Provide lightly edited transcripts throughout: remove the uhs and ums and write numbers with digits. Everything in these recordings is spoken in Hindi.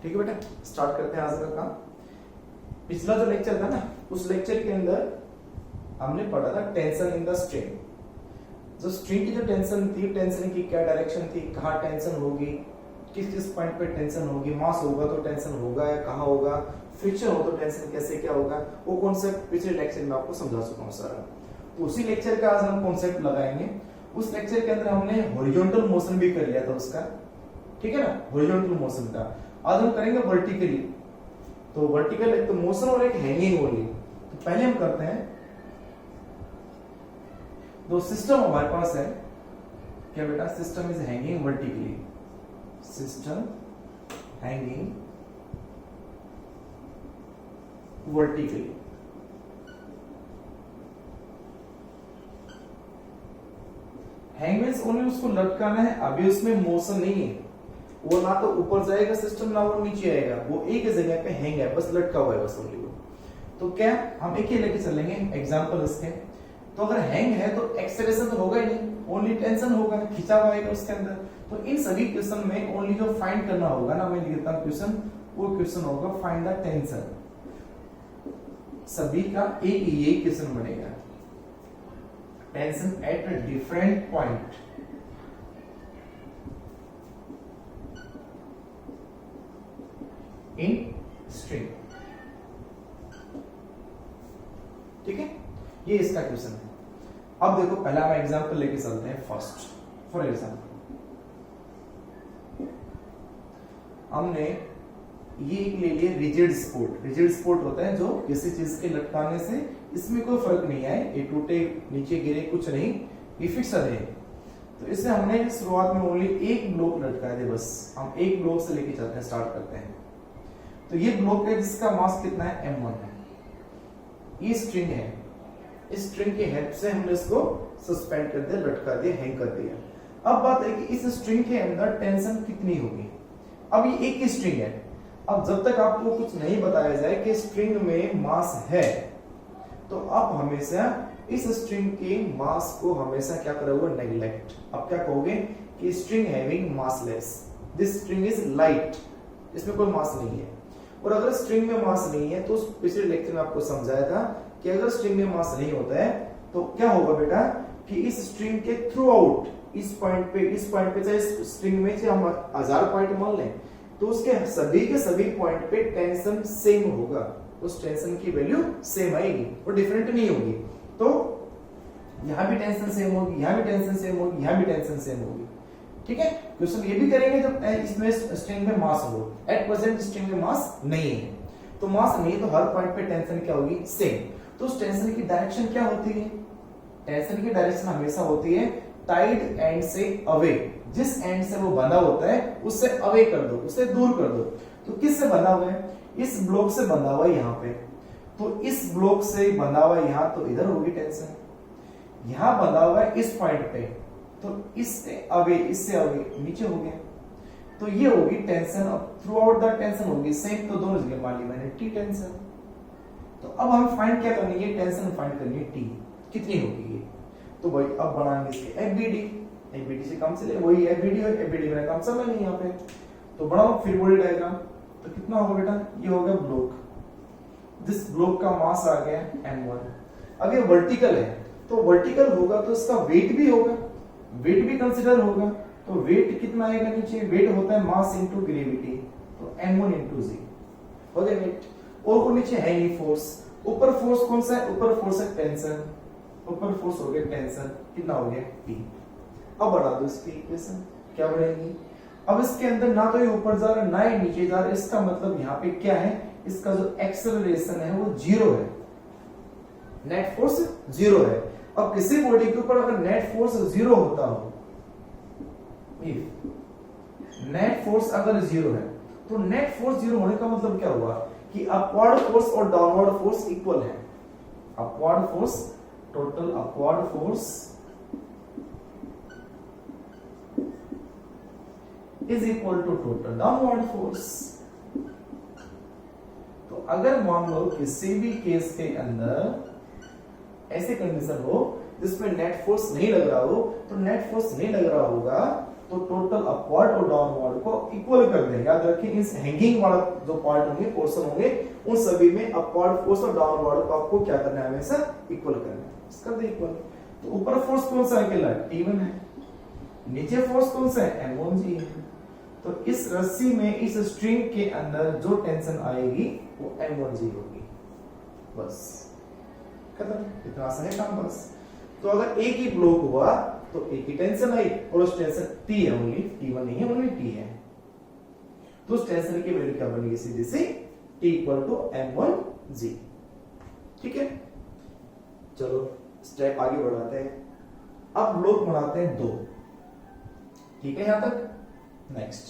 ठीक है बेटा, स्टार्ट करते हैं आज का काम। पिछला जो लेक्चर था ना, उस लेक्चर के अंदर हमने पढ़ा था टेंशन इन द स्ट्रिंग। जो स्ट्रिंग की जो टेंशन थी, टेंशन की क्या डायरेक्शन थी, कहाँ टेंशन होगी, किस किस पॉइंट पे टेंशन होगी, मास होगा तो टेंशन होगा या कहाँ होगा, फ्रिक्शन हो तो टेंशन कैसे क्या होगा, वो कॉन्सेप्ट पिछले लेक्चर में आपको समझा चुका हूँ सारा। तो उसी लेक्चर का आज हम कॉन्सेप्ट लगाएंगे। उस लेक्चर के अंदर हमने हॉरिजॉन्टल मोशन भी कर लिया था उसका, ठीक है ना, हॉरिजॉन्टल मोशन का। आज हम करेंगे वर्टिकली। तो वर्टिकल एक तो मोशन और एक हैंगिंग ओनली। तो पहले हम करते हैं, दो सिस्टम हमारे पास है क्या बेटा, system is hanging vertically, system hanging vertically. Hang means only उसको लटकाना है, अभी उसमें मोशन नहीं है, वो ना तो ऊपर जाएगा सिस्टम ना वो नीचे आएगा, वो एक ही जगह पे हैंग है, बस लटका हुआ है बस ओनली वो। तो क्या हम एक ही लेके चलेंगे एग्जांपल इसके। तो अगर हैंग है तो एक्सेलरेशन तो होगा ही नहीं, ओनली टेंशन होगा, खिंचा हुआ आएगा उसके अंदर। तो इन सभी क्वेश्चन में ओनली जो फाइंड करना होगा ना, मैं लिखता हूं क्वेश्चन, वो क्वेश्चन होगा फाइंड द टेंशन। सभी का एक ही क्वेश्चन बनेगा, tension at a different point in string. ठीक है, ये इसका क्वेश्चन है। अब देखो पहला हम एग्जांपल लेके चलते हैं। फर्स्ट फॉर एग्जांपल हमने ये एक ले लिया रिजिड सपोर्ट। रिजिड सपोर्ट होता है जो किसी चीज के लटकाने से इसमें कोई फर्क नहीं आए, ये टूटे नीचे गिरे कुछ नहीं, ये फिक्स है। तो इसे हमने शुरुआत में ओनली एक ब्लॉक लटका दे, बस हम एक ब्लॉक से लेके चलते हैं, स्टार्ट करते हैं। तो ये ब्लॉक है जिसका मास कितना है, m1 है। ये स्ट्रिंग है, इस स्ट्रिंग की हेल्प से हमने इसको सस्पेंड कर दिया, लटका दिया, हैंग कर दिया। अब बात है कि इस स्ट्रिंग के अंदर टेंशन कितनी होगी। अब ये एक ही स्ट्रिंग है। अब जब तक आपको कुछ नहीं बताया जाए कि स्ट्रिंग में मास है, तो आप हमेशा इस स्ट्रिंग के मास को हमेशा क्या करोगे, नेग्लेक्ट। अब क्या कहोगे कि string having massless, this string is light, इसमें कोई मास नहीं है। और अगर स्ट्रिंग में मास नहीं है तो पिछले लेक्चर में आपको समझाया था कि अगर स्ट्रिंग में मास नहीं होता है तो क्या होगा बेटा, कि इस स्ट्रिंग के थ्रू आउट इस पॉइंट पे चाहे स्ट्रिंग में चाहे हम 1000 पॉइंट मान लें, तो उसके सभी के सभी पॉइंट पे टेंशन सेम होगा, उस टेंशन की वैल्यू सेम आएगी, वो डिफरेंट नहीं होगी। तो यहां भी टेंशन सेम होगी, यहां भी टेंशन सेम होगी, यहां भी टेंशन सेम होगी। ठीक है, क्वेश्चन ये भी करेंगे जब इसमें स्ट्रिंग में मास हो। एट प्रेजेंट स्ट्रिंग में मास नहीं है, तो मास नहीं है तो हर पॉइंट पे टेंशन क्या होगी, सेम। तो उस टेंशन की डायरेक्शन क्या होती है, टेंशन की डायरेक्शन हमेशा होती है टाइड एंड से अवे। जिस एंड से वो बंधा होता है उससे अवे कर दो, उससे दूर कर दो। तो किससे बंधा हुआ है, इस ब्लॉक से बंधा हुआ है यहाँ पे, तो इस ब्लॉक से बंधा हुआ है यहाँ, तो इधर होगी टेंशन। यहाँ बंधा हुआ है इस पॉइंट पे, तो इससे अवे नीचे हो गया, तो ये होगी टेंशन। अब थ्रू आउट द टेंशन होगी सेम, तो दोनों जगह मान ली मैंने टी टेंशन। तो अब हमें फाइंड क्या करनी है, टेंशन फाइंड करनी है टी कितनी होगी ये। तो भाई अब बनाएंगे इसके एफबीडी से कम से ले, वही एफबीडी और एफबीडी मेरा काम समय नहीं यहाँ पे। तो बनाओ फिर बॉडी डायग्राम। तो कितना होगा बेटा, ये होगा ब्लॉक, जिस ब्लॉक का मास आ गया m1। अब ये वर्टिकल है, तो वर्टिकल होगा तो इसका वेट भी होगा, वेट भी कंसीडर होगा। तो वेट कितना आएगा नीचे, वेट होता है मास इनटू ग्रेविटी, तो m1 इनटू g हो गया वेट। और को नीचे है नहीं फोर्स, ऊपर फोर्स कौन सा है, ऊपर फोर्स है टेंशन, ऊपर फोर्स हो गया टेंशन, कितना हो गया T। अब बढ़ा दो इसकी इक्वेशन, क्या बढ़ेगी। अब इसके अंदर ना तो ये ऊपर जा रहा है ना ये नीचे जा रहा है, इसका मतलब यहाँ पे क्या है, इसका जो एक्सेलरेशन है वो 0 है, नेट फोर्स 0 है। अब किसी बॉडी के ऊपर अगर नेट फोर्स 0 होता हो, नेट फोर्स अगर 0 है, तो नेट फोर्स 0 होने का मतलब क्या हुआ कि अपवर्ड फोर्स और डाउनवर्ड फोर्स इक्वल है। Upward force, total upward force is equal to total downward force. तो अगर मान लो किसी भी केस के अंदर ऐसे कंडीशन हो जिसमें नेट फोर्स नहीं लग रहा हो, तो नेट फोर्स नहीं लग रहा होगा तो टोटल अपवर्ड और डाउनवर्ड को इक्वल कर दें। याद रखें इस हैंगिंग वाला जो पार्ट होंगे, पोर्शन होंगे, उन सभी में अपवर्ड फोर्स और डाउनवर्ड को आपको क्या करना है, हमेशा इक्वल करना है। कर दे इक्वल। तो ऊपर फोर्स कौन सा है अकेला, T1 है, नीचे फोर्स कौन सा है, M1G है। तो इस रस्सी में, इस स्ट्रिंग के अंदर जो टेंशन आएगी वो M1G होगी, बस खत्म। इतना सा है काम बस। तो अगर एक ही ब्लॉक हुआ तो एक ही टेंशन आई, और उस टेंशन T है ओनली, T1 नहीं है, ओनली T है। तो उस टेंशन की वैल्यू क्या बनेगी, सीधी सी T इक्वल टू M1G। ठीक है, चलो स्टेप आगे बढ़ाते हैं। अब ब्लॉक बनाते हैं 2। ठीक है यहां तक। नेक्स्ट,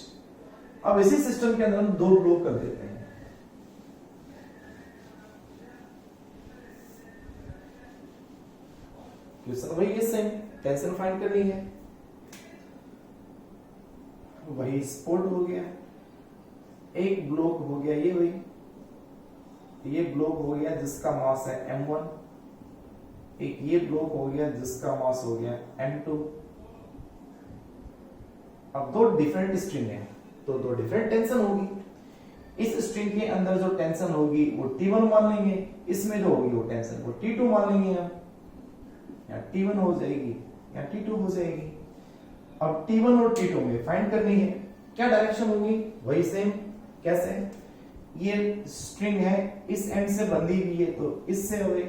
अब इसी सिस्टम के अंदर हम 2 ब्लॉक कर देते हैं। क्वेश्चन वही है, सेम टेंशन फाइंड करनी है। वही सपोर्ट हो गया, एक ब्लॉक हो गया ये, वही ये ब्लॉक हो गया जिसका मास है M1, एक ये ब्लॉक हो गया जिसका मास हो गया M2। अब 2 डिफरेंट स्ट्रिंग है तो 2 डिफरेंट टेंशन होगी। इस स्ट्रिंग के अंदर जो टेंशन होगी वो T1 मान लेंगे, इसमें जो होगी वो टेंशन वो T2 मान लेंगे हम। यहाँ T1 हो जाएगी, यहाँ T2 हो जाएगी। अब T1 और T2 में फाइंड करनी है, क्या डायरेक्शन होगी, वही सेम। कैसे, ये स्ट्रिंग है, इस एंड से बंधी हुई है तो इससे अवे,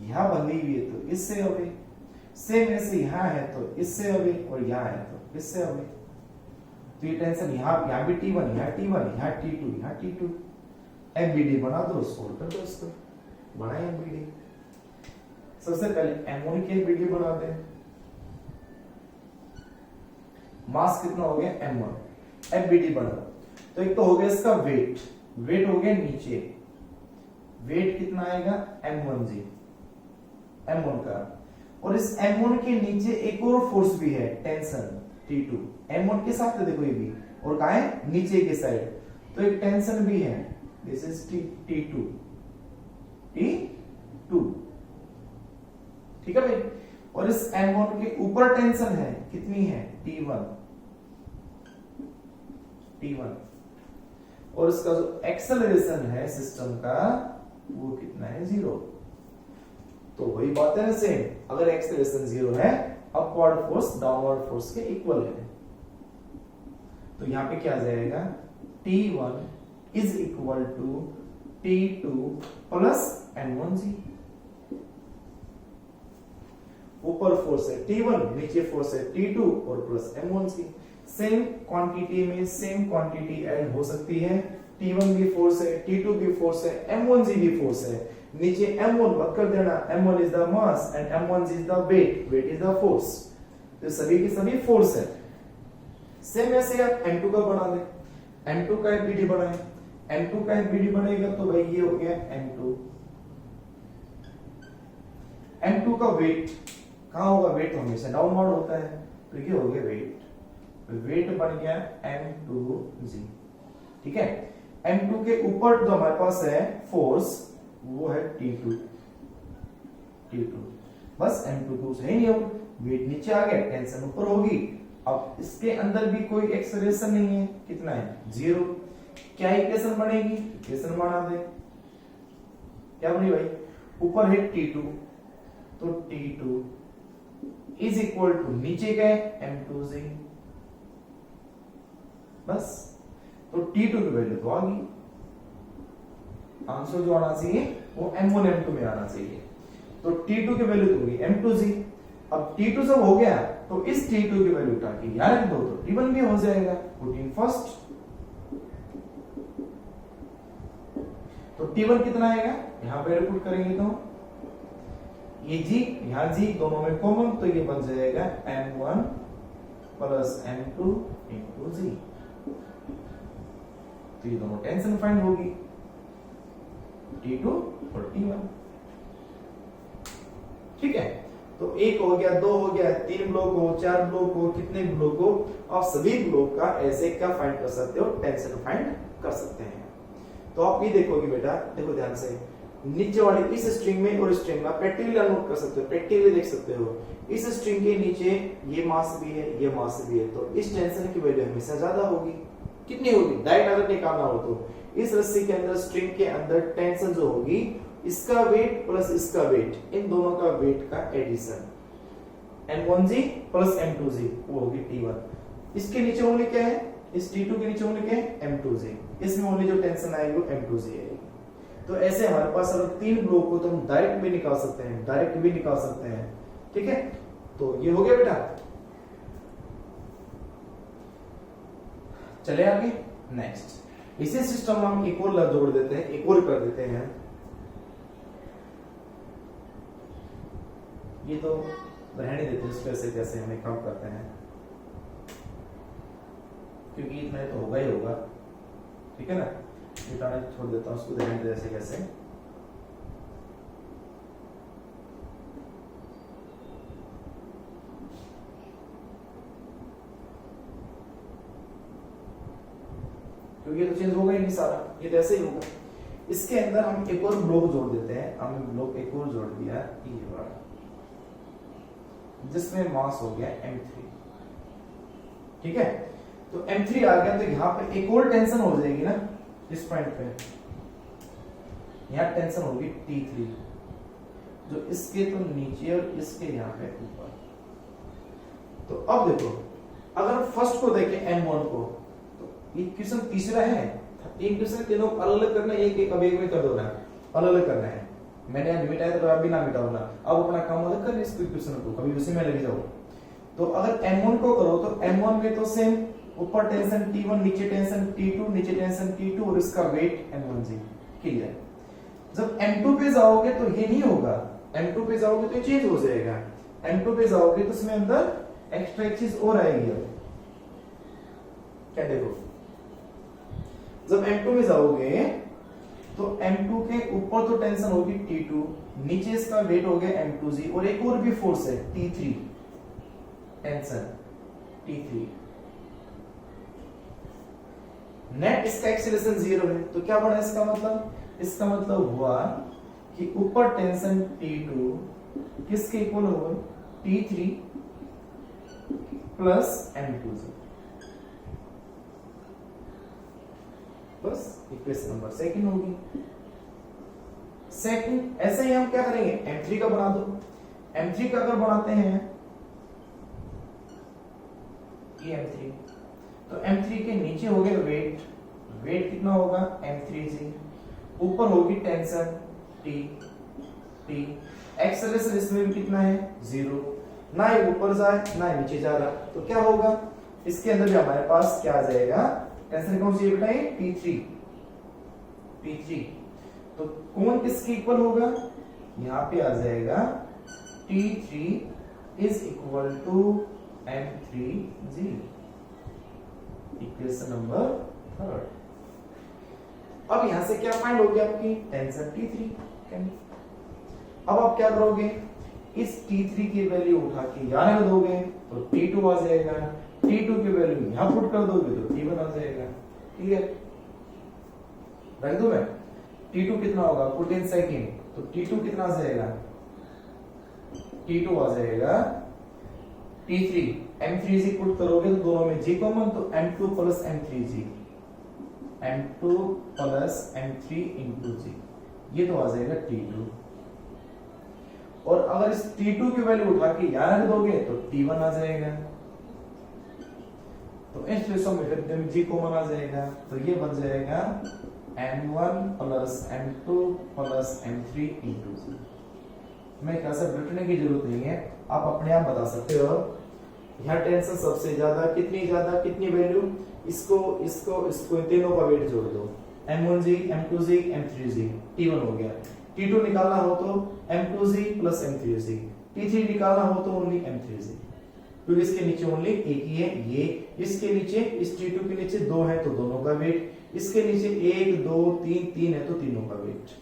यहां बंधी हुई है तो इससे अवे, सेम ऐसे यहां है तो इससे अवे, और यहां है तो इससे अवे। तो ये टेंशन यहां भी T1, यहां T1, यहां T2, यहां T2। एमबीडी बना दो, सोल्व कर दो इसको। बनाए एमबीडी। सबसे पहले M1 की एमबीडी बना दें। मास कितना हो गया M1, एमबीडी बना। तो एक तो हो गया इसका वेट, वेट हो गया नीचे, वेट कितना आएगा M1G, M1 का। और इस M1 के नीचे एक और फोर्स भी है, टेंशन T2, M1 के साथ देखो ये भी, और कहां है, नीचे के साइड। तो एक टेंशन भी है, दिस इज T2, T2। ठीक है भाई। और इस M1 के ऊपर टेंशन है, कितनी है, T1, T1। और इसका जो एक्सेलरेशन है सिस्टम का वो कितना है, 0। तो वही बात है ना सेम, अगर एक्सेलरेशन 0 है, अपवर्ड फोर्स डाउनवर्ड फोर्स के इक्वल है। तो यहां पे क्या आ जाएगा, T1 is equal to T2 plus M1G। ऊपर फोर्स है T1, नीचे फोर्स है T2 और प्लस M1G। सेम क्वांटिटी में सेम क्वांटिटी ऐड हो सकती है। T1 भी फोर्स है, T2 भी फोर्स है, M1G भी फोर्स है। नीचे M1 मत कर देना, M1 is the mass and M1G is the weight, weight is the force. तो सभी की सभी फोर्स है। सेम ऐसे आप M2 का बना दे, M2 का एमबीडी बनाए, M2 का एमबीडी बनेगा तो भाई ये हो गया M2। M2 का वेट कहां होगा, वेट हमेशा डाउनवर्ड होता है, तो ये हो गया वेट, वेट बन गया M2G। ठीक है, M2 के ऊपर जो हमारे पास है फोर्स वो है T2, बस M2 से ही नहीं, वेट नीचे आ गया, टेंशन ऊपर होगी। अब इसके अंदर भी कोई एक्सेलरेशन नहीं है, कितना है, 0। क्या इक्वेशन बनेगी, इक्वेशन बना दे। क्या बनी भाई, ऊपर है T2, तो T2 इज इक्वल टू नीचे गए M2G, बस। तो T2 की वैल्यू तो आ गई, आंसर जो आना चाहिए वो M1 M2 में आना चाहिए। तो T2 की वैल्यू तो होगी M2G। अब T2 सब हो गया तो इस T2 की वैल्यू उठा के यहां रख दो तो T1 भी हो जाएगा, 14 फर्स्ट। तो T1 कितना आएगा, यहां पे पुट करेंगे तो ये G, यहां G दोनों में कॉमन, तो ये बन जाएगा M1 plus M2 into G। तो ये दोनों टेंशन फाइंड होगी, T2 और T1। ठीक है, तो एक हो गया, 2 हो गया, 3 ब्लॉक हो, 4 ब्लॉक हो, कितने ब्लॉक हो, आप सभी ब्लॉक का ऐसे क्या फाइंड कर सकते हो, टेंशन फाइंड कर सकते हैं। तो आप ये देखोगे बेटा, देखो ध्यान से, नीचे वाली इस स्ट्रिंग में और स्ट्रिंग में प्रैक्टिकली नोट कर सकते हो, प्रैक्टिकली देख सकते हो। इस स्ट्रिंग के नीचे ये मास भी है, ये मास भी है, तो इस टेंशन की वैल्यू हमेशा ज्यादा होगी। कितनी होगी? डायरेक्ट अगर निकालना हो तो इस रस्सी के अंदर, स्ट्रिंग के अंदर टेंशन जो होगी, इसका वेट प्लस इसका वेट, इन दोनों का वेट का एडिशन, M1G प्लस M2G, वो होगी T1। इसके नीचे ओनली क्या है? इस T2 के नीचे ओनली क्या है? M2G। इसमें ओनली जो टेंशन आएगी वो M2G आएगी। तो ऐसे हमारे पास अगर तीन ब्लॉक हो तो हम डायरेक्ट भी निकाल सकते हैं, डायरेक्ट भी निकाल सकते हैं। ठीक है, तो ये हो गया बेटा। चले आगे नेक्स्ट। इसी सिस्टम में हम एक और जोड़ देते हैं, एक और कर देते हैं। ये तो रहने देते हैं, कैसे कैसे हमें कम करते हैं, क्योंकि इतना तो होगा ही होगा। ठीक है ना, मिटाना छोड़ देता हूँ, उसको रहने दे ऐसे कैसे। क्योंकि ये तो चेंज होगा ही नहीं सारा, ये तो ऐसे ही होगा। इसके अंदर हम एक और ब्लॉक जोड़ देते हैं। हमने ब्लॉक एक और जोड़ दिया, ये वाला, जिसमें मास हो गया M3। ठीक है, तो M3 आ गया, तो यहाँ पे एक और टेंशन हो जाएगी ना, इस पॉइंट पे यहाँ टेंशन होगी T3, जो इसके तो नीचे और इसके यहाँ पे ऊपर। तो अब देखो, अगर फर्स्ट को देखें M1 को, तो इक्वेशन तीसरा है। एक क्वेश्चन तीनों अलग अलग करना है, एक अब एक में कर दो ना, अलग अलग करना है। मैंने आज मिटाया तो आप भी ना मिटाओ ना, अब अपना काम अलग कर, इस क्वेश्चन को कभी उसी में लग जाओ। तो अगर M1 को करो तो M1 में तो सेम, ऊपर टेंशन T1, नीचे टेंशन T2, नीचे टेंशन T2 और इसका वेट M1G। क्लियर। जब M2 पे जाओगे तो ये नहीं होगा, M2 पे जाओगे तो ये चेंज हो जाएगा। M2 पे जाओगे तो इसमें अंदर एक्स्ट्रा एक चीज और आएगी। अब क्या देखो, जब M2 में जाओगे तो M2 के ऊपर तो टेंशन होगी T2, नीचे इसका वेट हो गया M2G, और एक और भी फोर्स है T3, टेंशन T3। नेट इसका एक्सीलरेशन 0 है, तो क्या बना इसका मतलब? इसका मतलब हुआ कि ऊपर टेंशन T2 किसके इक्वल होगा? T3 plus M2G। बस इक्वेशन नंबर सेकंड होगी। सेकंड ऐसे ही हम क्या करेंगे, M3 का बना दो। M3 का अगर बनाते हैं ये M3, तो M3 के नीचे हो गया वेट, वेट कितना होगा? M3G। ऊपर होगी टेंशन T, एक्सेलरेशन इसमें भी कितना है? 0। ना ये ऊपर जाए ना नीचे जा रहा, तो क्या होगा? इसके अंदर भी हमारे पास क्या आ जाएगा? टेंशन कौन सी है बेटा? T3। तो कौन किसके इक्वल होगा? यहाँ पे आ जाएगा T3 is equal to M3G। Equation number third. अब यहां से क्या फाइंड हो गया? आपकी टेंशन T3। अब आप क्या करोगे? इस T3 की वैल्यू उठा के यहां रख दोगे तो T2 आ जाएगा, T2 की वैल्यू यहां पुट कर दोगे तो T1 आ जाएगा। क्लियर? रख दो मैं, T2 कितना होगा? पुट इन सेकंड, तो T2 कितना आ जाएगा? T2 आ जाएगा T3, M3G पुट करोगे तो दोनों में G कॉमन, तो M2 plus M3G, M2 plus M3 into G, ये तो आ जाएगा T2। और अगर इस T2 की वैल्यू उठा के यहां रख दोगे तो T1 आ जाएगा, तो इस केस में फिर G कॉमन आ जाएगा, तो ये बन जाएगा M1 plus M2 plus M3 into G। मैं कैसे रटने की जरूरत नहीं है, आप अपने आप बता सकते हो। यहाँ टेंशन सबसे ज्यादा कितनी वैल्यू? इसको इसको इसको तीनों का वेट जोड़ दो, M1G, M2G, M3G, T1 हो गया। T2 निकालना हो तो M2G प्लस M3G, T3 निकालना हो तो ओनली M3G, क्योंकि इसके नीचे ओनली एक ही है ये, इसके नीचे इस T2 के नीचे 2 है तो दोनों का वेट, इसके नीचे 1 2 3 है तो तीनों का वेट।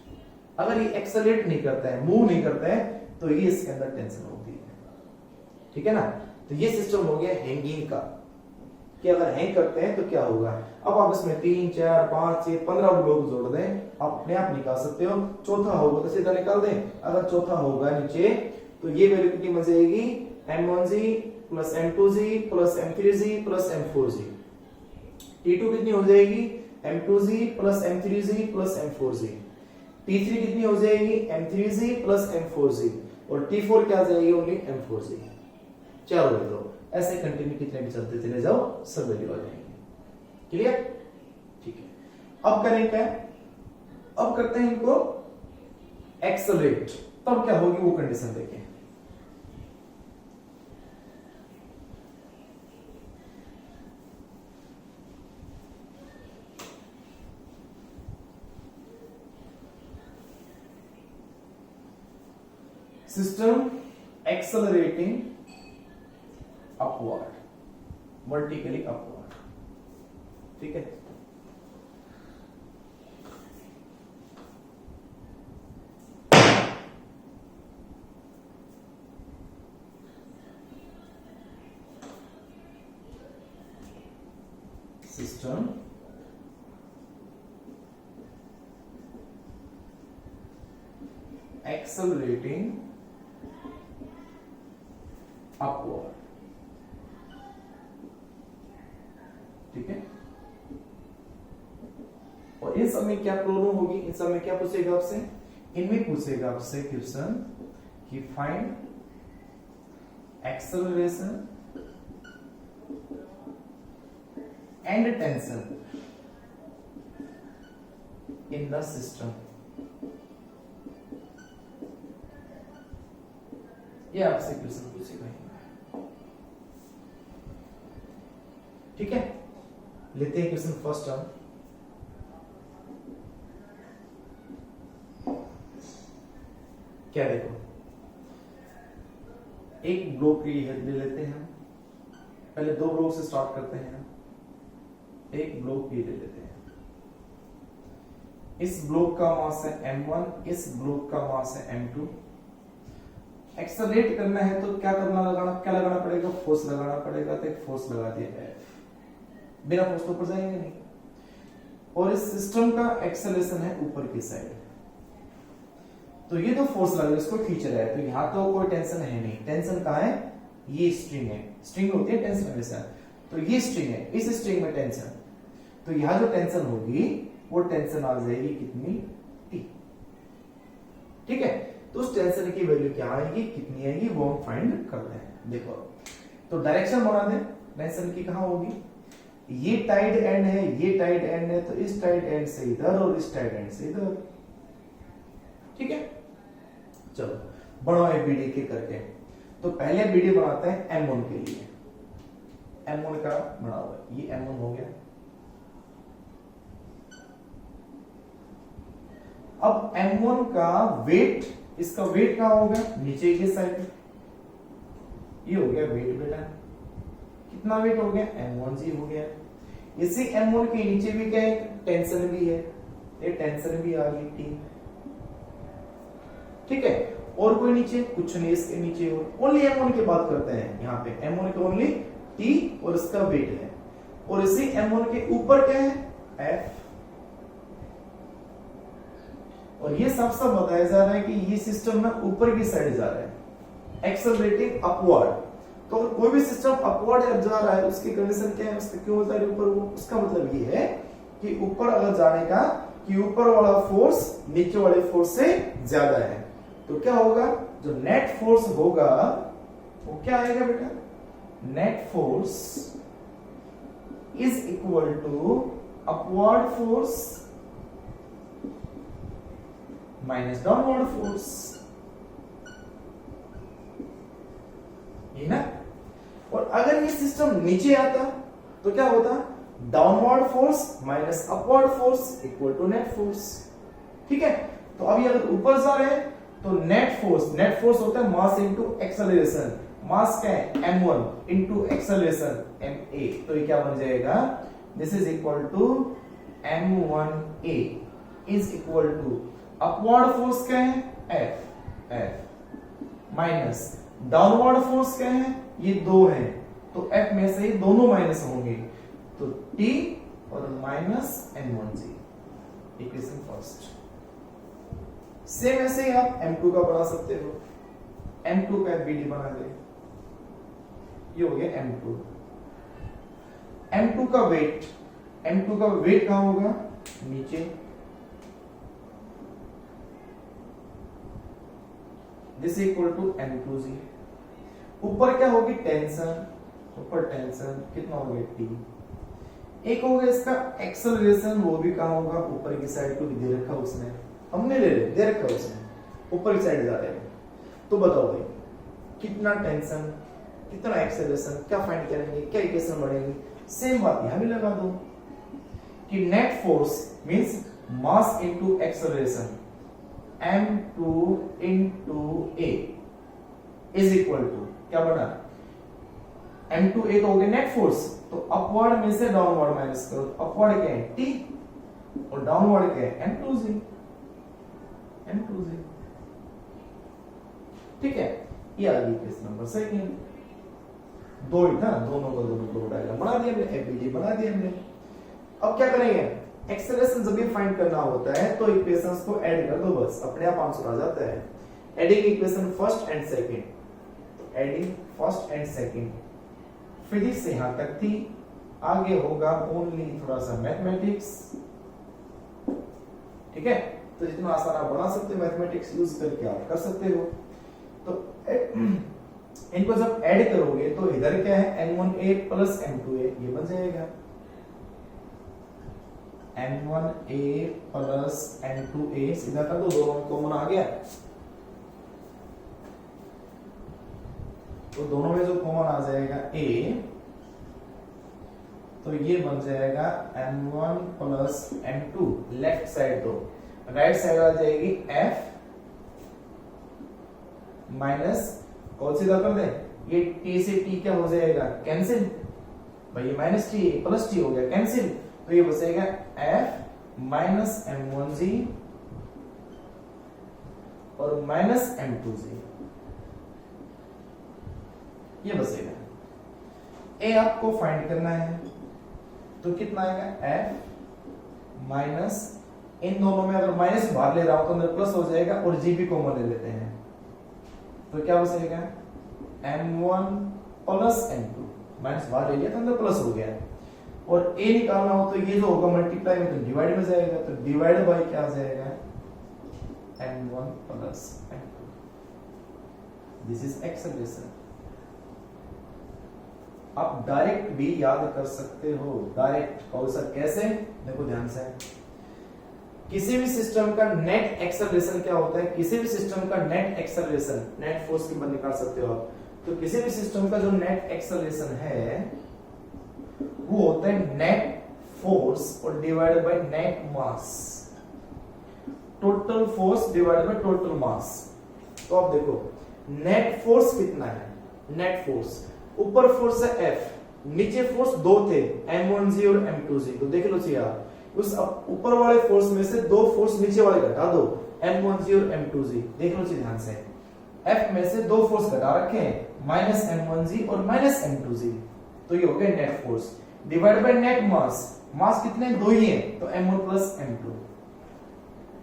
अगर ये एक्सेलरेट नहीं करता है, मूव नहीं करता है, तो ये इसके अंदर टेंशन होती है। ठीक है ना? तो ये सिस्टम हो गया हैंगिंग का, कि अगर हैंग करते हैं तो क्या होगा। अब आप इसमें 3 4 5 6 15 ब्लॉक जोड़ दें, आप अपने आप निकाल सकते हो। चौथा होगा तो सीधा निकाल दें, अगर चौथा होगा नीचे तो ये वैल्यू कितनी बन जाएगी? m1g plus m2g plus m3g plus m4g। T2 कितनी हो जाएगी m2g plus m3g plus m4g। T3 कितनी हो जाएगी m3g प्लस m4g और T4 क्या आ जाएगी ओनली m4g। चारों ले लो, ऐसे कंटिन्यू कितने भी चलते चले जाओ सब वैल्यू आ जाएंगे। क्लियर? ठीक है। अब करें क्या, अब करते हैं इनको एक्सेलरेट, तब क्या होगी वो कंडीशन देखें। System accelerating upward, vertically upward. ठीक है, सिस्टम एक्सेलरेटिंग अपवर्ड। ठीक है, और इन सब में क्या प्रॉब्लम होगी, इन सब में क्या पूछेगा आपसे, इनमें पूछेगा आपसे क्वेश्चन कि find acceleration and tension in the system. ये आपसे क्वेश्चन पूछेगा। ठीक है, लेते हैं क्वेश्चन फर्स्ट टर्म। क्या देखो, एक ब्लॉक की ले लेते हैं, पहले दो ब्लॉक से स्टार्ट करते हैं। एक ब्लॉक ये ले लेते हैं, इस ब्लॉक का मास है m1, इस ब्लॉक का मास है m2। एक्सेलरेट करना है तो क्या लगाना पड़ेगा, फोर्स लगाना पड़ेगा। तो एक फोर्स लगा दिया F, बिना फोर्स तो ऊपर जाएंगे नहीं। और इस सिस्टम का एक्सेलरेशन है ऊपर की साइड, तो ये तो फोर्स लगा इसको खींच रहा है, तो यहां तो कोई टेंशन है नहीं। टेंशन कहां है, ये स्ट्रिंग है, स्ट्रिंग होती है टेंशन हमेशा, तो ये स्ट्रिंग है, इस स्ट्रिंग में टेंशन, तो यहां जो टेंशन होगी वो टेंशन आ जाएगी कितनी, T। ठीक है, तो उस टेंशन की वैल्यू क्या आएगी, कितनी आएगी, वो हम फाइंड करते हैं। देखो, तो डायरेक्शन बना दे, टेंशन की कहां होगी, ये टाइड एंड है, ये टाइड एंड है, तो इस टाइड एंड से इधर और इस टाइड एंड से इधर। ठीक है, चलो बढ़ाओ बीडी के करके। तो पहले बीडी बनाते हैं M1 के लिए, M1 का बना हुआ है, ये M1 हो गया। अब M1 का वेट, इसका वेट कहां होगा, नीचे की साइड, ये हो गया वेट बेटा। कितना वेट हो गया, M1g हो गया। इसी M1 के नीचे भी क्या है, टेंशन भी है, ये टेंशन भी आ गई T। ठीक है, और कोई नीचे कुछ नहीं, इसके नीचे ओनली M1 की बात करते हैं यहाँ पे, M1 के ओनली T और इसका वेट है। और इसी M1 के ऊपर क्या है, F। और ये सब बताया जा रहा है कि ये सिस्टम ना ऊपर की साइड जा रहा है, एक्सेलरेटिंग अपवर्ड। तो अगर कोई भी सिस्टम अपवर्ड जा रहा है उसकी कंडीशन क्या है, उसका क्यों होता है ऊपर, वो उसका मतलब ये है कि ऊपर अगर जाने का, कि ऊपर वाला फोर्स नीचे वाले फोर्स से ज्यादा है, तो क्या होगा, जो नेट फोर्स होगा वो क्या आएगा बेटा, net force is equal to upward force minus downward force, ये ना। और अगर ये सिस्टम नीचे आता तो क्या होता, downward force minus upward force equal to net force. ठीक है, तो अभी अगर ऊपर जा रहे हैं तो नेट फोर्स होता है मास इनटू एक्सेलरेशन। मास क्या है, m1 इनटू एक्सेलरेशन ma, तो ये क्या बन जाएगा, this is equal to m1a is equal to upward force क्या है, F माइनस डाउनवर्ड फोर्स क्या है, ये दो है, तो F में से दोनों माइनस होंगे, तो T और minus m1g, equation first. Same ऐसे ही आप m2 का बना सकते हो, m2 का BD बना दे, ये हो गया m2। m2 का वेट, m2 का वेट कहां होगा, नीचे। This equal to m2g। ऊपर क्या होगी, टेंशन, ऊपर टेंशन कितना हो गया t। एक हो गया इसका एक्सेलरेशन, वो भी कहां होगा, ऊपर की साइड को दे रखा उसने, हमने दे रखा उसने, ऊपर की साइड जा रहे हैं। तो बताओ भाई कितना टेंशन, कितना एक्सेलरेशन, क्या फाइंड करेंगे, क्या इक्वेशन बढ़ेगी। सेम बात यहां भी लगा दो कि net force means mass into acceleration, m2 into a is equal to क्या बना, m2a तो हो गया नेट फोर्स, तो अपवर्ड में से डाउनवर्ड माइनस करो, अपवर्ड क्या है t और डाउनवर्ड क्या है m2g। ठीक है, ये आ गई केस नंबर सेकंड। दो ही था, दोनों का दोनों दो डायग्राम बना दिया हमने, एबीडी बना दिया हमने। अब क्या करेंगे, एक्सेलरेशन जब भी फाइंड करना होता है तो इक्वेशंस को ऐड कर दो, बस अपने आप आंसर आ जाता है। Adding equation first and second, तो adding first and second physics से यहां तक थी, आगे होगा ओनली थोड़ा सा मैथमेटिक्स। ठीक है, तो जितना आसान आप बना सकते हो मैथमेटिक्स यूज करके आप कर सकते हो। तो इनको जब ऐड करोगे तो इधर क्या है, m1a प्लस m2a, ये बन जाएगा m1a प्लस m2a, सीधा कर दो, दोनों में कॉमन आ गया, तो दोनों में जो कॉमन आ जाएगा a, तो ये बन जाएगा m1 plus m2, left side दो, राइट साइड आ जाएगी f माइनस, कौन सी कर दे, ये t से t क्या हो जाएगा, कैंसिल भाई, ये माइनस टी प्लस टी हो गया कैंसिल, तो ये बचेगा f माइनस m1g और माइनस m2g, ये बचेगा। a आपको फाइंड करना है, तो कितना आएगा f माइनस, इन दोनों में अगर माइनस बाहर ले रहा हो तो अंदर प्लस हो जाएगा, और g भी कॉमन ले लेते हैं, तो क्या बचेगा m1 प्लस m2, माइनस बाहर ले लिया तो अंदर प्लस हो गया, और a निकालना हो तो ये जो होगा मल्टीप्लाई में तो डिवाइड में जाएगा, तो डिवाइड बाय क्या आ जाएगा m1 plus m2। This is acceleration. आप डायरेक्ट भी याद कर सकते हो, डायरेक्ट कौन सा कैसे, देखो ध्यान से, किसी भी सिस्टम का नेट एक्सेलरेशन क्या होता है, किसी भी सिस्टम का नेट एक्सेलरेशन, नेट फोर्स की बात निकाल सकते हो आप, तो किसी भी सिस्टम का जो नेट एक्सेलरेशन है वो होता है नेट फोर्स और divided by net mass, total force divided by total mass. तो आप देखो नेट फोर्स कितना है, नेट फोर्स, ऊपर फोर्स है F, नीचे फोर्स दो थे m1g और m2g, तो देख लो चाहिए आप, उस ऊपर वाले फोर्स में से दो फोर्स नीचे वाले घटा दो, m1g और m2g, देख लो चाहिए ध्यान से, F में से दो फोर्स घटा रखे हैं, माइनस m1g और माइनस m2g, तो ये हो गया net force divide by net mass, mass कितने दो ही है, तो m1 प्लस m2।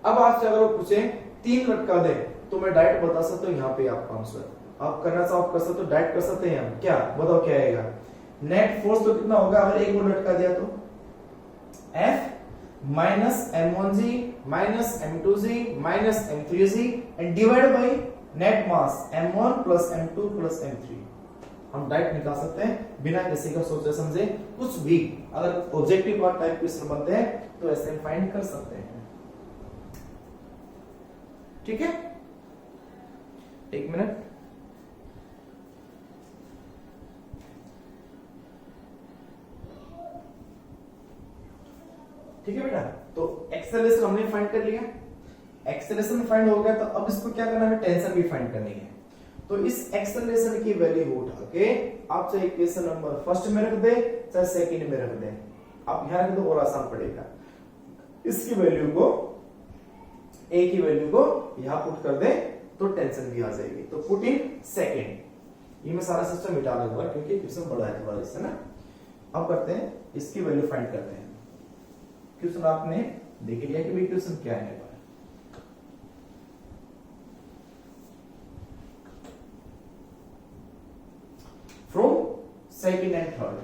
अब आपसे अगर वो पूछे तीन लटका दे, तो मैं डायरेक्ट बता सकता हूँ यहाँ पे आपका आंसर, आप करना चाहो कर सकते हो, डायरेक्ट कर सकते हैं हम, क्या बताओ क्या आएगा, नेट फोर्स तो कितना होगा, अगर एक और लटका दिया तो F minus m1g minus m2g minus m3g and divide by net mass m1 plus m2 plus m3। हम डायरेक्ट निकाल सकते हैं बिना किसी का सोचे समझे कुछ भी, अगर ऑब्जेक्टिव पार्ट टाइप क्वेश्चन बनते हैं तो ऐसे फाइंड कर सकते हैं। ठीक है, एक मिनट, ठीक है बेटा, तो एक्सेलरेशन हमने फाइंड कर लिया, एक्सेलरेशन फाइंड हो गया, तो अब इसको क्या करना है, टेंशन भी फाइंड करनी है। तो इस एक्सेलरेशन की वैल्यू उठा के आप चाहे इक्वेशन नंबर फर्स्ट में रख दे चाहे सेकंड में रख दे, आप यहां रख दो और आसान पड़ेगा। इसकी वैल्यू को, ए की वैल्यू को यहां पुट कर दे तो टेंशन भी आ जाएगी, तो पुट इन सेकंड। ये मैं सारा सिस्टम मिटा दूंगा क्योंकि क्वेश्चन बड़ा है थोड़ा, इससे ना। अब करते हैं इसकी वैल्यू फाइंड करते हैं। क्वेश्चन आपने देख लिया कि भाई क्वेश्चन क्या है, फ्रॉम सेकंड एंड थर्ड।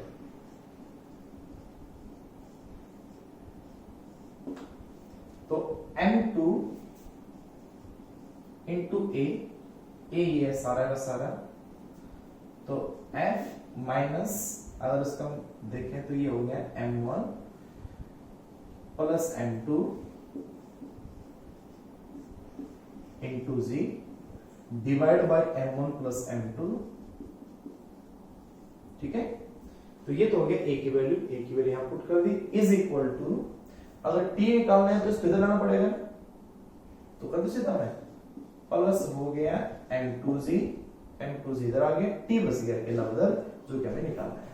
तो m2 इंटू ए ये है सारा का सारा, तो f माइनस, अगर इसका हम देखें तो ये हो गया m1 plus m2 into g divide by m1 plus m2। ठीक है, तो ये तो हो गया a की वैल्यू यहां पुट कर दी, इज इक्वल टू, अगर t निकालना है तो इसको इधर लाना पड़ेगा, तो कर दो सीधा में, प्लस हो गया m2z इधर आ गया, t बच गया अकेला उधर, जो कि हमें निकालना है।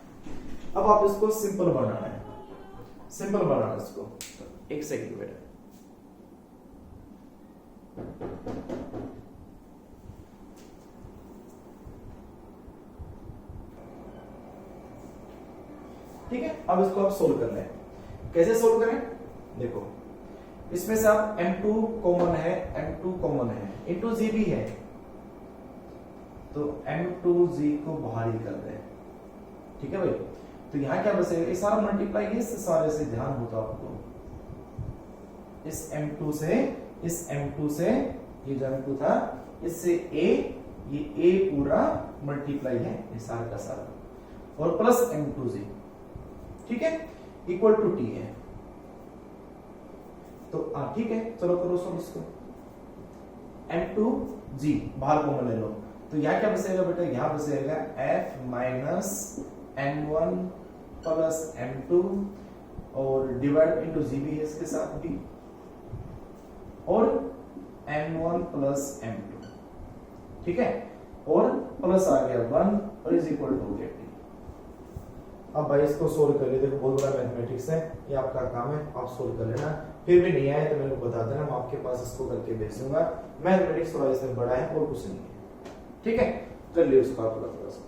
अब आप इसको सिंपल बनाना है, सिंपल बनाना है इसको, एक सेकंड वेट। ठीक है, अब इसको आप सोल्व कर लें। कैसे सोल्व करें, देखो इसमें से आप m2 कॉमन है इंटू जी भी है, तो m2z को बाहर ही कर दें। ठीक है भाई, तो यहां क्या बचेगा, ये सारा मल्टीप्लाई इस सारे से, ध्यान होता आपको, इस m2 से ये जो m2 था इससे ये a पूरा मल्टीप्लाई है ये सारा का सारा, और प्लस m2z, ठीक है, इक्वल टू t है। तो ठीक है, चलो करो सॉल्व इसको। m2g बाहर कॉमन ले लो, तो यहाँ क्या बचेगा बेटा, यहाँ बचेगा f minus m1 plus m2 और डिवाइड इंटू जी भी है इसके साथ भी, और m1 प्लस m2, ठीक है, और प्लस आ गया 1 और इज इक्वल टू t। अब भाई इसको सोल्व कर ले, देखो बहुत बड़ा मैथमेटिक्स है, ये आपका काम है, आप सोल्व कर लेना, फिर भी नहीं आए तो मेरे को बता देना, मैं आपके पास इसको करके भेज दूंगा। मैथमेटिक्स थोड़ा इसमें बड़ा है और कुछ नहीं है, ठीक है, कर लियो इसको आप थोड़ा सा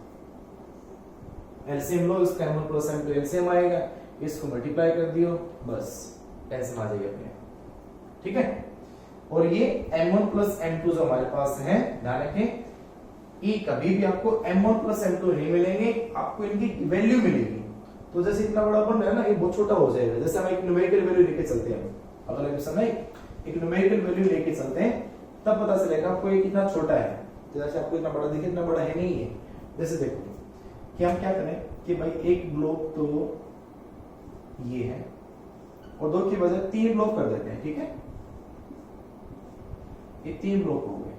एलसीएम लो, इसका m1 प्लस m2 एलसीएम आएगा, इसको मल्टीप्लाई कर दियो, बस एलसीएम आ जाएगी अपने, ठीक है। और ये m1 प्लस m2 जो हमारे पास है, ध्यान रखें, ये कभी भी आपको m1 प्लस m2 नहीं मिलेंगे, आपको इनकी वैल्यू मिलेगी। तो जैसे इतना बड़ा बन रहा है ना, ये बहुत छोटा हो जाएगा, जैसे हम एक न्यूमेरिकल वैल्यू लेके चलते हैं, अगले क्वेश्चन में एक न्यूमेरिकल वैल्यू लेके चलते हैं, तब पता चलेगा आपको ये कितना छोटा है। जैसे आपको इतना बड़ा दिखे, इतना बड़ा है नहीं है। जैसे देखो कि हम क्या करें कि भाई एक ब्लॉक तो ये है, और 2 की बजाय 3 ब्लॉक कर देते हैं, ठीक है, ये 3 ब्लॉक हो गए,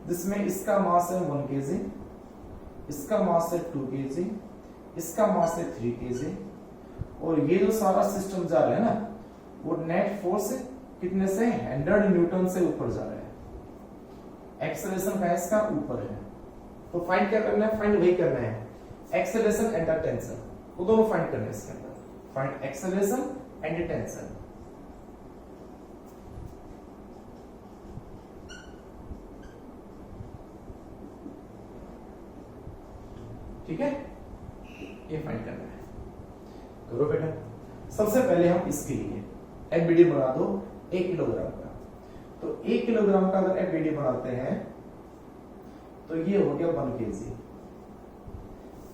जिसमें इसका मास है 1 kg, इसका मास है 2 kg, इसका मास है 3 kg, और ये जो सारा सिस्टम जा रहा है ना, वो नेट फोर्स कितने से 100 न्यूटन से ऊपर जा रहा है। एक्सेलरेशन का इसका ऊपर है, तो फाइंड क्या करना है, फाइंड वही करना है, एक्सेलरेशन एंड टेंशन, वो दोनों फाइंड करना है इसके अंदर, फाइंड एक्सेलरेशन एंड टेंशन। ठीक है, ये फाइंड करना है, करो बेटा। सबसे पहले हम इसके लिए एफबीडी बना दो 1 किलोग्राम का, तो 1 किलोग्राम का अगर एफबीडी बनाते हैं तो ये हो गया 1 kg।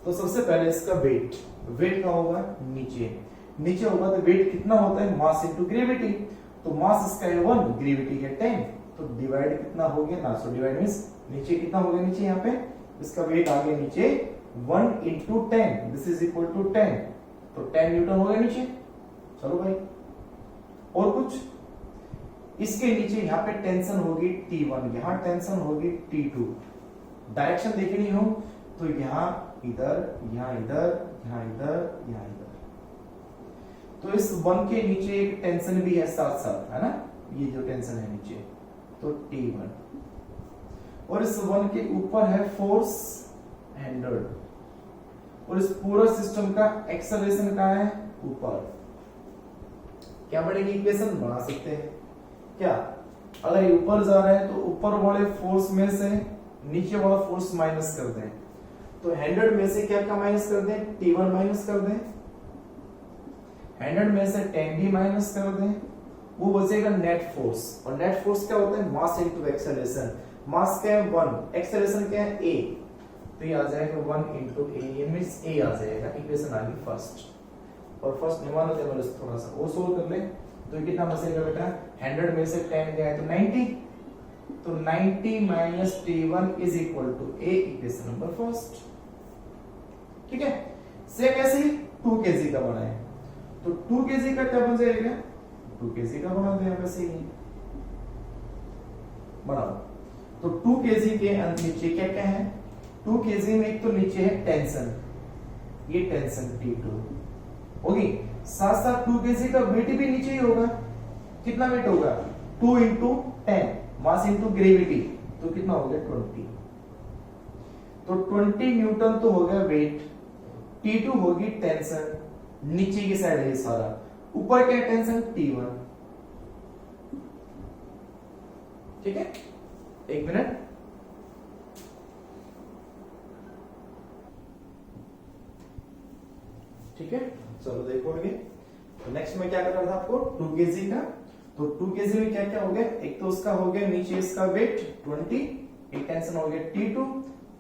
तो सबसे पहले इसका वेट का होगा नीचे होगा, तो वेट कितना होता है, मास इनटू ग्रेविटी, तो मास इसका है 1, ग्रेविटी है 10, तो डिवाइड कितना हो गया ना, सो डिवाइड मींस नीचे कितना हो गया, नीचे यहाँ पे इसका वेट आ गया नीचे 1 into 10, this is equal to 10, तो 10 न्यूटन हो गया नीचे। चलो भाई, और कुछ, इसके नीचे यहाँ पे टेंशन होगी T1, यहाँ टेंशन होगी T2, डायरेक्शन देखनी हो तो यहाँ इधर, यहाँ इधर, यहाँ इधर, यहाँ इधर, तो इस 1 के नीचे एक टेंशन भी है साथ साथ, है ना, ये जो टेंशन है नीचे, तो T1, और इस 1 के ऊपर है फोर्स 100, और इस पूरा सिस्टम का एक्सेलरेशन का है ऊपर। क्या बनेगी, इक्वेशन बना सकते हैं क्या, अगर ये ऊपर जा रहा है तो ऊपर वाले फोर्स में से नीचे वाला फोर्स माइनस कर दें, तो 100 में से क्या माइनस कर दें, T1 माइनस कर दें, 100 में से 10 भी माइनस कर दें, वो बचेगा नेट फोर्स, और नेट फोर्स क्या होता है, मास इनटू एक्सेलरेशन। मास क्या है 1, एक्सेलरेशन क्या है a, तो ये आ जाएगा 1 into a, ये मींस a आ जाएगा, इक्वेशन आ गई फर्स्ट। और फर्स्ट नहीं मानो तो थोड़ा सा वो सोल्व कर ले। तो कितना बचेगा बेटा, 100 में से 10 गया तो 90, तो 90 minus t1 is equal to a, equation number first. ठीक है, सेम ऐसे ही 2 kg का बना है, तो 2 kg का क्या बन जाएगा, 2 kg का बना दे वैसे ही बनाओ। तो 2 kg के नीचे क्या क्या है, 2 kg में एक तो नीचे है टेंशन, ये टेंशन T2 होगी, साथ साथ 2 kg का वेट भी नीचे ही होगा। कितना वेट होगा, 2 into 10 मास इंटू ग्रेविटी, तो कितना हो गया 20। तो 20 न्यूटन तो हो गया वेट, T2 होगी टेंशन, नीचे की साइड है सारा, ऊपर क्या टेंशन T1। ठीक है, एक मिनट, ठीक है, चलो देखो आगे। तो नेक्स्ट में क्या कर रहा था आपको, 2 kg का, तो 2 kg में क्या क्या हो गया, एक तो उसका हो गया नीचे इसका वेट 20, एक टेंशन हो गया T2,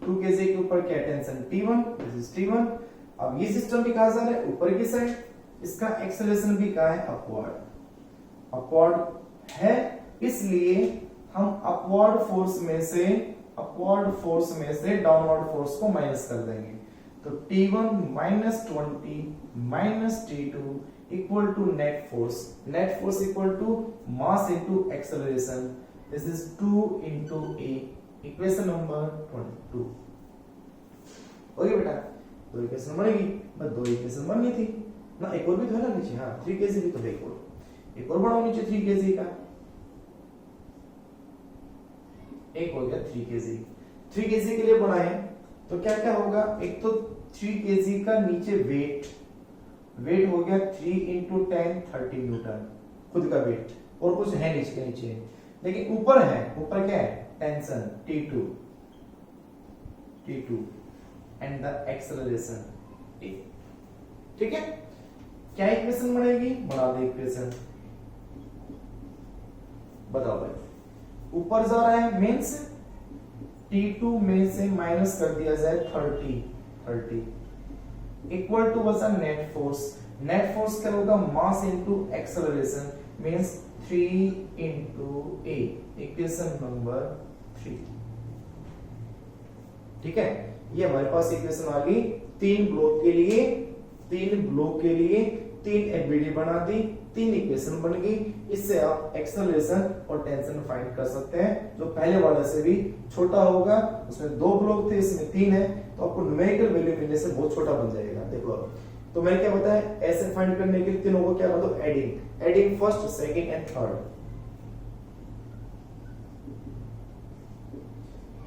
2 kg के ऊपर क्या tension T1, this is T1। अब ये सिस्टम भी कहां जा रहा है, ऊपर की साइड, इसका एक्सेलरेशन भी कहां है, अपवर्ड, अपवर्ड है, इसलिए हम अपवर्ड फोर्स में से डाउनवर्ड फोर्स को माइनस कर देंगे। तो T1 minus 20 minus T2 equal to net force equal to mass into acceleration, this is 2 into a, equation number 22। Okay बेटा, दो इक्वेशन बनेगी, बस दो इक्वेशन बननी थी ना, एक और भी तो है ना नीचे, हाँ 3 kg भी तो है, एक और बढ़ाओ नीचे 3 kg का, एक हो गया 3 kg। 3 kg के लिए बढ़ाए तो क्या क्या होगा, एक तो 3 kg का नीचे वेट हो गया 3 into 10 30 न्यूटन, खुद का वेट, और कुछ है नीचे, लेकिन ऊपर है, ऊपर क्या है tension T2 and the acceleration T। ठीक है, क्या इक्वेशन बनेगी, बना दे इक्वेशन, बताओ भाई। ऊपर जा रहा है मींस T2 में से माइनस कर दिया जाए 30 इक्वल टू बचा नेट फोर्स क्या होगा, मास into acceleration means 3 into a, equation number 3। ठीक है, ये हमारे पास इक्वेशन आ गई, 3 ब्लॉक के लिए 3 एफबीडी बना दी, 3 इक्वेशन बन गई। इससे आप एक्सेलरेशन और टेंशन फाइंड कर सकते हैं, जो पहले वाले से भी छोटा होगा, उसमें 2 ब्लॉक थे, इसमें 3 है, तो आपको न्यूमेरिकल वैल्यू मिलने से बहुत छोटा बन जाएगा। देखो अब तो मैंने क्या बताया, ऐसे फाइंड करने के लिए तीनों को क्या कर दो, adding first second and third,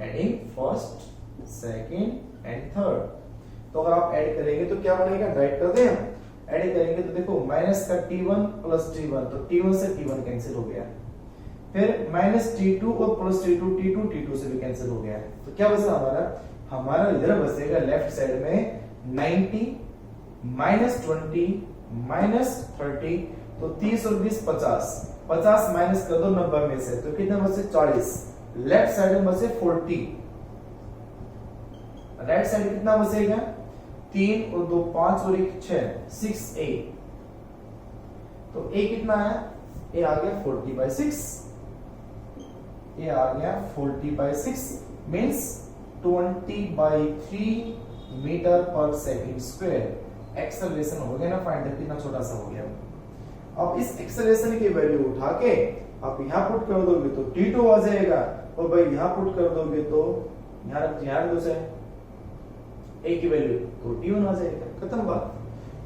adding first second and third. तो अगर आप ऐड करेंगे तो क्या बनेगा, राइट कर दें हम, ऐड करेंगे तो देखो माइनस का T1 प्लस T1, तो T1 से T1 कैंसिल हो गया, फिर माइनस T2 और प्लस T2 से भी कैंसिल हो गया। तो क्या बचा हमारा इधर बचेगा लेफ्ट साइड में 90 माइनस 20 माइनस 30, तो 30 और 20 50 माइनस कर दो 90 में से, तो कितना बचे 40, लेफ्ट साइड में बचे 40, राइट साइड कितना बचेगा 3 और 2 5 और 1 6 6a, तो a कितना है, a आ गया 40/6, a आ गया 40/6 मींस 20/3 मीटर पर सेकंड स्क्वायर। एक्सेलरेशन हो गया ना फाइंड, कितना छोटा सा हो गया। अब इस एक्सेलरेशन की वैल्यू उठा के आप यहां पुट कर दोगे तो T2 आ जाएगा, और भाई यहां पुट कर दोगे तो यहां दो से a की वैल्यू तो T1 आ जाएगा, खत्म बात।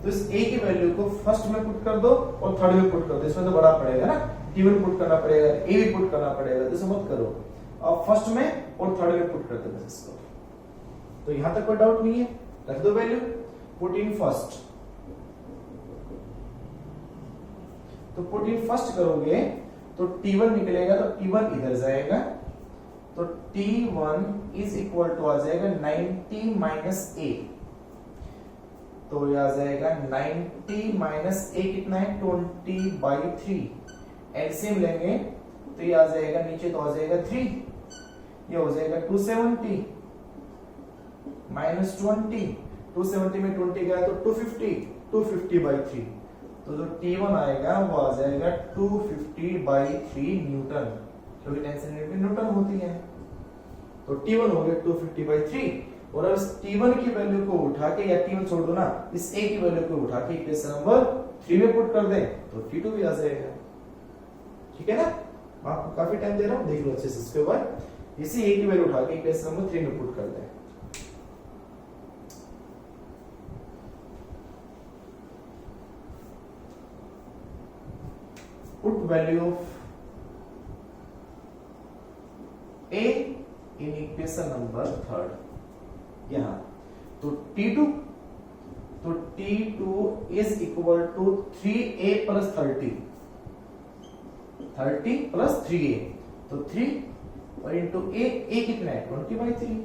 तो इस a की वैल्यू को फर्स्ट में पुट कर दो और थर्ड में पुट कर दो, इसमें तो बड़ा पड़ेगा ना, T1 पुट करना पड़ेगा, a भी पुट करना पड़ेगा, तो मत करो, अब फर्स्ट में और थर्ड में पुट कर दो बस इसको। तो यहां तक कोई डाउट नहीं है, रख दो वैल्यू, पुट इन फर्स्ट, तो पुट इन फर्स्ट करोगे तो T1 निकलेगा, तो T1 इधर जाएगा, तो T1 इज इक्वल टू आ जाएगा 90 माइनस a, तो ये आ जाएगा 90 माइनस a कितना है 20/3, एलसीएम लेंगे तो ये आ जाएगा नीचे तो आ जाएगा 3, ये हो जाएगा 270 माइनस 20, 270 में 20 गया तो 250, 250/3, तो जो T1 आएगा वो आ जाएगा 250/3 न्यूटन, क्योंकि टेंशन यूनिट न्यूटन होती है। तो T1 हो गया 250/3, और अब T1 की वैल्यू को उठा के, या T1 छोड़ दो ना, इस A की वैल्यू को उठा के इक्वेशन नंबर 3 में पुट कर दें तो T2 भी आ जाएगा। ठीक है ना, मैं आपको काफी टाइम दे रहा हूं, देख लो अच्छे से इसके ऊपर। इसी A की वैल्यू उठा के इक्वेशन नंबर 3 में पुट कर दें। Put value of A in equation number 3 यहां, तो T2 is equal to 3A plus 30 plus 3A, तो 3 और इंटू A कितना है 20/3,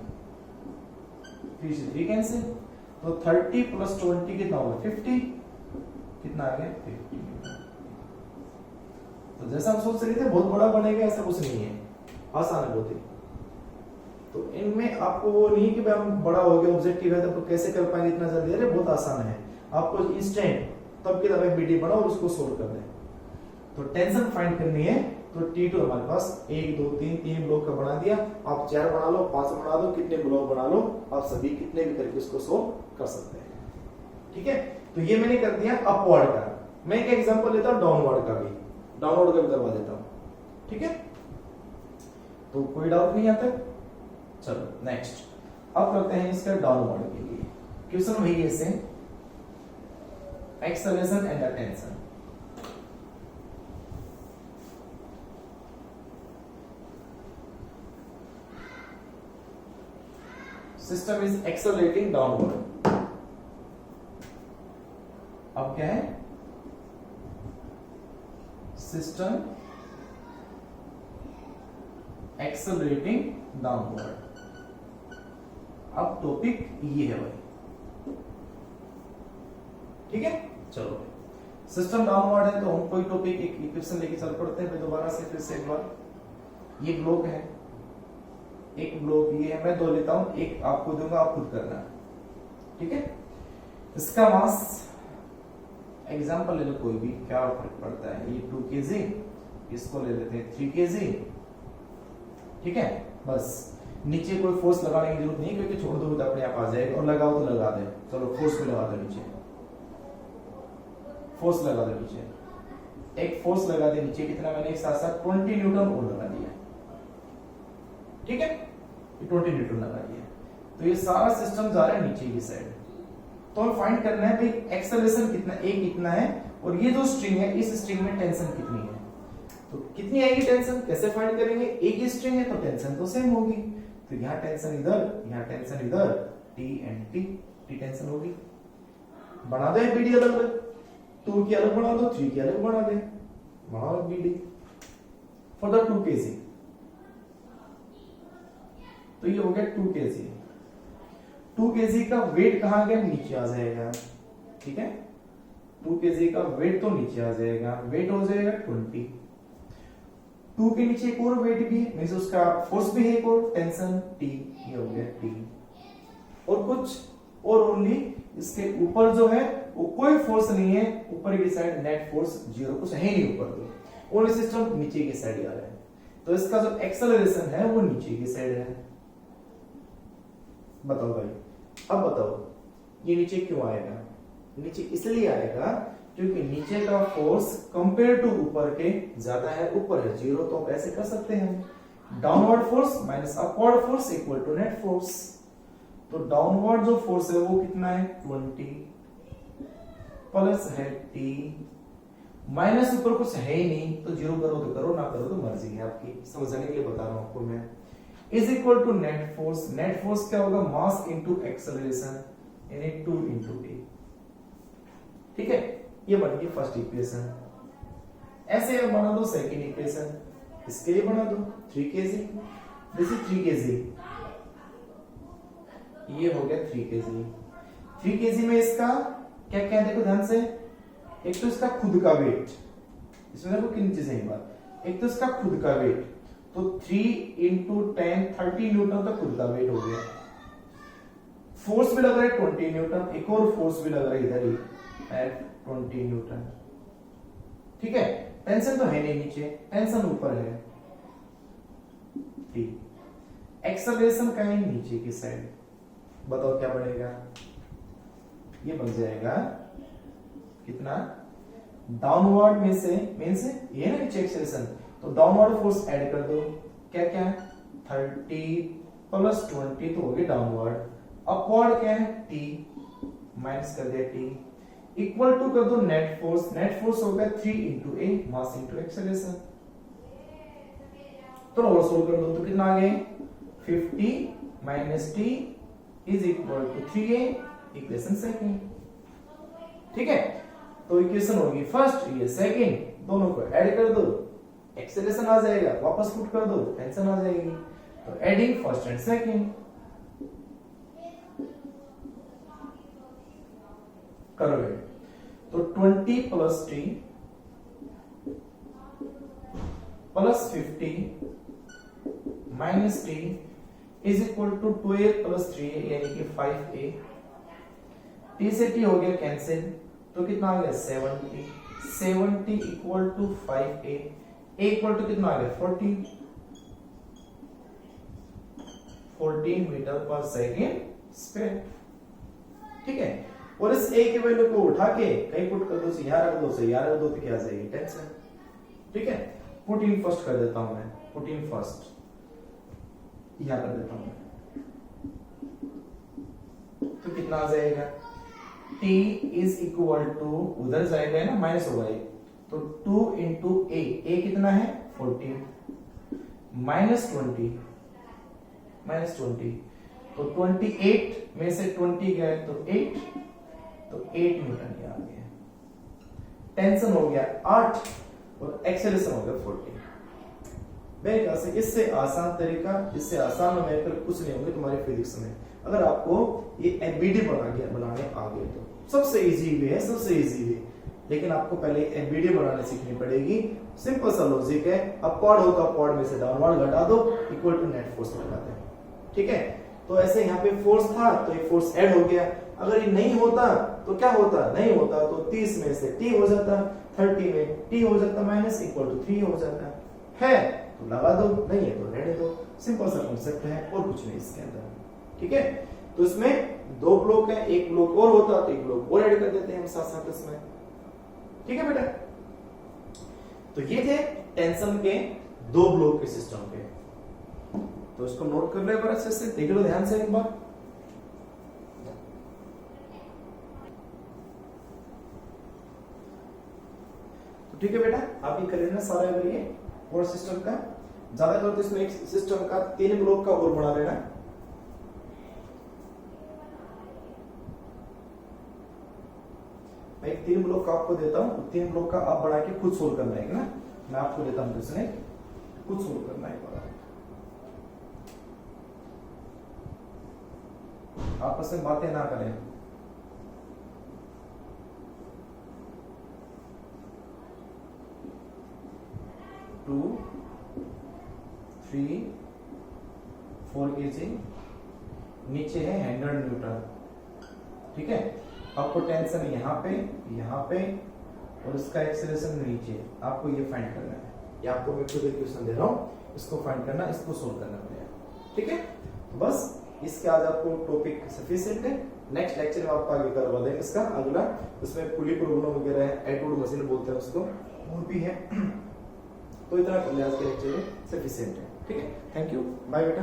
3 से 3 कैंसिल, तो 30 प्लस 20 कितना होगा 50, कितना आ गया 50। तो जैसा हम सोच रहे थे बहुत बड़ा बनेगा, ऐसा कुछ नहीं है, आसान है बहुत ही। तो इनमें आपको वो नहीं कि भाई हम बड़ा हो गया ऑब्जेक्टिव है तो कैसे कर पाएंगे इतना जल्दी, अरे बहुत आसान है, आपको इंस्टेंट तब की तब एक बीडी बनाओ और उसको सोल्व कर दें। तो टेंशन फाइंड करनी है, तो T2 हमारे पास 1 2 3 ब्लॉक का बना दिया, आप 4 बना लो, 5 बना दो, कितने ब्लॉक बना लो, आप सभी कितने भी करके उसको सोल्व कर सकते हैं। ठीक है, तो ये मैंने कर दिया अपवर्ड का, मैं एक एग्जांपल लेता हूं डाउनवर्ड का भी करवा देता हूं। ठीक है, तो कोई डाउट नहीं आता। चलो नेक्स्ट, अब करते हैं इसका डाउनवर्ड के लिए क्वेश्चन वही है same, acceleration and tension. System is accelerating downward. अब क्या है, सिस्टम एक्सेलरेटिंग डाउनवर्ड। अब टॉपिक ये है भाई, ठीक है। चलो सिस्टम डाउनवर्ड है तो हम कोई टॉपिक एक इक्वेशन लेके चल पड़ते हैं दोबारा से, फिर से एक बार। ये ब्लॉक है, एक ब्लॉक ये है, मैं 2 लेता हूं, एक आपको दूंगा, आप खुद करना। ठीक है, इसका मास एग्जांपल ले लो कोई भी, क्या फर्क पड़ता है, ये 2 kg, इसको ले लेते हैं 3 kg। ठीक है, बस नीचे कोई फोर्स लगाने की जरूरत नहीं, क्योंकि छोड़ दो तो अपने आप आ जाएगा, और लगाओ तो लगा दे। चलो फोर्स भी लगा दो, नीचे फोर्स लगा दो, नीचे एक फोर्स लगा दे नीचे, कितना मैंने एक साथ साथ 20 न्यूटन और लगा दिया। ठीक है, 20 न्यूटन लगा दिया, तो ये सारा सिस्टम जा रहा है नीचे की साइड। तो हमें फाइंड करना है भाई एक्सेलरेशन कितना, ए कितना है, और ये जो स्ट्रिंग है इस स्ट्रिंग में टेंशन कितनी है। तो कितनी आएगी टेंशन, कैसे फाइंड करेंगे, एक ही स्ट्रिंग है तो टेंशन तो सेम होगी, तो यहाँ टेंशन इधर, यहाँ टेंशन इधर, T and T, T tension होगी। बना दो बीडी अलग अलग, 2 की अलग बना दो, 3 की अलग बना दे, बनाओ बीडी फॉर द 2 kg। तो ये हो गया 2 kg। 2 kg का वेट कहां गया, नीचे आ जाएगा। ठीक है, 2 kg का वेट तो नीचे आ जाएगा, वेट हो जाएगा 20। 2 के नीचे एक और वेट भी है, मींस उसका फोर्स भी है एक और, टेंशन T, ये हो गया T। और कुछ और ओनली इसके ऊपर जो है वो कोई फोर्स नहीं है, ऊपर की साइड नेट फोर्स 0, कुछ है नहीं ऊपर, तो ओनली सिस्टम नीचे की साइड आ रहा है, तो इसका जो एक्सेलरेशन है वो नीचे की साइड है। बताओ भाई, अब बताओ ये नीचे क्यों आएगा, नीचे इसलिए आएगा क्योंकि नीचे का फोर्स कंपेयर टू ऊपर के ज्यादा है, ऊपर है 0, तो आप ऐसे कर सकते हैं, downward force minus upward force equal to net force. तो डाउनवर्ड जो फोर्स है वो कितना है 20 प्लस है T, माइनस ऊपर कुछ है ही नहीं, तो 0 करो तो करो, ना करो तो मर्जी है आपकी, समझने के लिए बता रहा हूं आपको मैं। Is equal to net force, net force क्या होगा, मास इनटू एक्सेलरेशन, यानी 2 × T। ठीक है, ये बन गई फर्स्ट इक्वेशन। ऐसे अब बना दो सेकंड इक्वेशन, इसके लिए बना दो 3 kg, दिस इज 3 kg, ये हो गया 3 kg। 3 kg में इसका क्या क्या देखो ध्यान से, एक तो इसका खुद का वेट, इसमें देखो किन चीजें एक बार, एक तो इसका खुद का वेट, तो 3 × 10 30 न्यूटन का खुद का वेट हो गया। फोर्स भी लग रहा है 20 न्यूटन, एक और फोर्स भी लग रहा है इधर ही एट 20 न्यूटन। ठीक है, टेंशन तो है नहीं नीचे, टेंशन ऊपर है T। एक्सेलरेशन का है नीचे की साइड। बताओ क्या बनेगा? ये बन जाएगा कितना? डाउनवर्ड में से मींस ये ना नीचे एक्सेलरेशन, तो डाउनवर्ड फोर्स ऐड कर दो। क्या क्या? 30 प्लस 20 तो हो गया डाउनवर्ड। अपवर्ड क्या है? T माइनस कर दिया T इक्वल टू कर दो नेट फोर्स। नेट फोर्स हो गया 3 इंटू ए मास इंटू एक्सेलरेशन। तो और सोल्व कर दो तो कितना आ गया? 50 minus T is equal to 3a equation second. ठीक है, तो इक्वेशन होगी फर्स्ट, ये सेकंड, दोनों को ऐड कर दो, एक्सेलरेशन आ जाएगा, वापस पुट कर दो, टेंशन आ जाएगी। तो एडिंग फर्स्ट एंड सेकंड करोगे तो 20 plus T plus 50 minus T is equal to 12 plus 3a यानी कि 5a। T से T हो गया कैंसिल, तो कितना आ गया? 70 equal to 5a। a equal to कितना आ गया? 14 मीटर पर सेकेंड स्क्वायर। ठीक है, और इस a की वैल्यू को उठा के कहीं पुट कर दो, से यहां रख दो, से यहां रख दो, तो क्या आ जाएगी? टेंशन। ठीक है, पुट इन फर्स्ट कर देता हूं मैं, पुट इन फर्स्ट यहां कर देता हूं, तो कितना आ जाएगा? T इज इक्वल टू, उधर जाएगा ना माइनस होगा ये, तो 2 इंटू a कितना है? 14 माइनस 20 तो 28 में से 20 गया तो 8, तो 8 न्यूटन ये आ गया। टेंशन हो गया 8 और एक्सेलरेशन हो गया 14। मेरे ख्याल से इससे आसान तरीका, इससे आसान न्यूमेरिकल कुछ नहीं होंगे तुम्हारे फिजिक्स में। अगर आपको ये एबीडी बनाने आ गए तो सबसे इजी वे है, सबसे इजी वे। लेकिन आपको पहले एबीडी बनाने सीखनी पड़ेगी। सिंपल सा लॉजिक है, अपवर्ड हो तो अपवर्ड में से डाउनवर्ड घटा दो इक्वल टू नेट फोर्स लगाते हैं। ठीक है, तो ऐसे यहाँ पे फोर्स था तो एक फोर्स ऐड हो गया। अगर ये नहीं होता तो क्या होता? नहीं होता तो 30 में से T हो जाता, 30 में T हो जाता माइनस इक्वल टू 3 हो जाता है तो लगा दो, नहीं है तो रहने दो। सिंपल सा कॉन्सेप्ट है और कुछ नहीं इसके अंदर। ठीक है, तो इसमें 2 ब्लॉक है, एक ब्लॉक और होता तो एक ब्लॉक और ऐड कर देते हैं हम साथ साथ इसमें। ठीक है बेटा, तो ये थे टेंशन के 2 ब्लॉक के सिस्टम के। तो इसको नोट कर लो एक बार अच्छे से, देख लो ध्यान से एक बार। तो ठीक है बेटा, आप ये कर लेना सारा अगर ये और सिस्टम का ज्यादा करो तो इसमें एक सिस्टम का 3 ब्लॉक का और बना लेना। मैं 3 ब्लॉक का आपको देता हूं, 3 ब्लॉक का आप बना के खुद सोल्व करना है ना। मैं आपको देता हूं किसने खुद सोल्व करना है। आपस में बातें ना करें। टू 3 4 kg, नीचे है 100 न्यूटन। ठीक है, आपको टेंशन यहाँ पे और इसका एक्सेलरेशन नीचे, आपको ये फाइंड करना है। ये आपको मैं खुद इक्वेशन दे रहा हूँ, इसको फाइंड करना, इसको सोल्व करना पड़ेगा। ठीक है, तो बस इसके आज आपको टॉपिक सफिशिएंट है। नेक्स्ट लेक्चर में आपको आगे करवा देंगे इसका अगला, उसमें पुली प्रॉब्लम वगैरह है, एटवुड मशीन बोलते हैं उसको, वो भी है। तो इतना कर ले आज के लेक्चर में, सफिशिएंट है। ठीक है, थैंक यू, बाय बेटा।